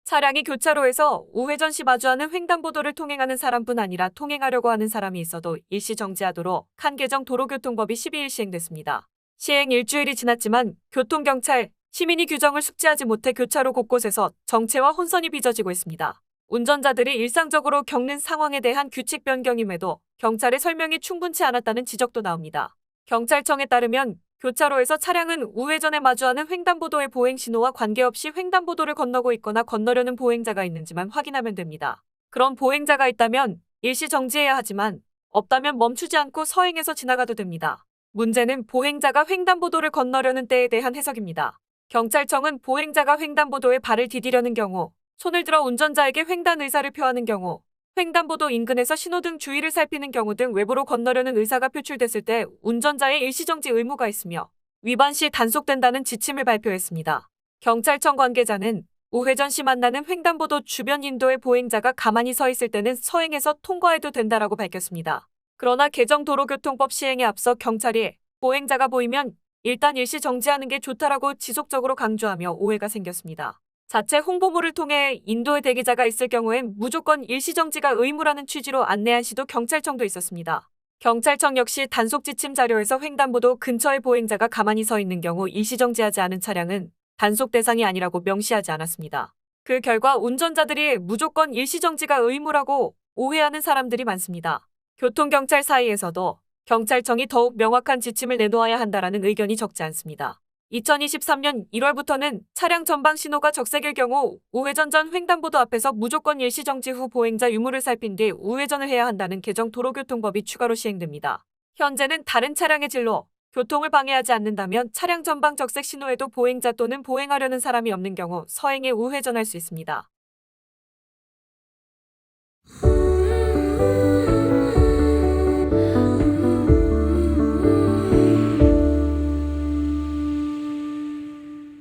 차량이 교차로에서 우회전 시 마주하는 횡단보도를 통행하는 사람뿐 아니라 통행하려고 하는 사람이 있어도 일시 정지하도록 한 개정 도로교통법이 12일 시행됐습니다. 시행 일주일이 지났지만 교통경찰, 시민이 규정을 숙지하지 못해 교차로 곳곳에서 정체와 혼선이 빚어지고 있습니다. 운전자들이 일상적으로 겪는 상황에 대한 규칙 변경임에도 경찰의 설명이 충분치 않았다는 지적도 나옵니다. 경찰청에 따르면 교차로에서 차량은 우회전에 마주하는 횡단보도의 보행신호와 관계없이 횡단보도를 건너고 있거나 건너려는 보행자가 있는지만 확인하면 됩니다. 그런 보행자가 있다면 일시 정지해야 하지만 없다면 멈추지 않고 서행해서 지나가도 됩니다. 문제는 보행자가 횡단보도를 건너려는 때에 대한 해석입니다. 경찰청은 보행자가 횡단보도에 발을 디디려는 경우, 손을 들어 운전자에게 횡단 의사를 표하는 경우, 횡단보도 인근에서 신호등 주의를 살피는 경우 등 외부로 건너려는 의사가 표출됐을 때 운전자의 일시정지 의무가 있으며 위반 시 단속된다는 지침을 발표했습니다. 경찰청 관계자는 우회전 시 만나는 횡단보도 주변 인도의 보행자가 가만히 서 있을 때는 서행해서 통과해도 된다라고 밝혔습니다. 그러나 개정 도로교통법 시행에 앞서 경찰이 보행자가 보이면 일단 일시 정지하는 게 좋다라고 지속적으로 강조하며 오해가 생겼습니다. 자체 홍보물을 통해 인도에 대기자가 있을 경우엔 무조건 일시정지가 의무라는 취지로 안내한 시도 경찰청도 있었습니다. 경찰청 역시 단속 지침 자료에서 횡단보도 근처에 보행자가 가만히 서 있는 경우 일시정지하지 않은 차량은 단속 대상이 아니라고 명시하지 않았습니다. 그 결과 운전자들이 무조건 일시정지가 의무라고 오해하는 사람들이 많습니다. 교통경찰 사이에서도 경찰청이 더욱 명확한 지침을 내놓아야 한다라는 의견이 적지 않습니다. 2023년 1월부터는 차량 전방 신호가 적색일 경우 우회전 전 횡단보도 앞에서 무조건 일시정지 후 보행자 유무를 살핀 뒤 우회전을 해야 한다는 개정 도로교통법이 추가로 시행됩니다. 현재는 다른 차량의 진로, 교통을 방해하지 않는다면 차량 전방 적색 신호에도 보행자 또는 보행하려는 사람이 없는 경우 서행에 우회전할 수 있습니다.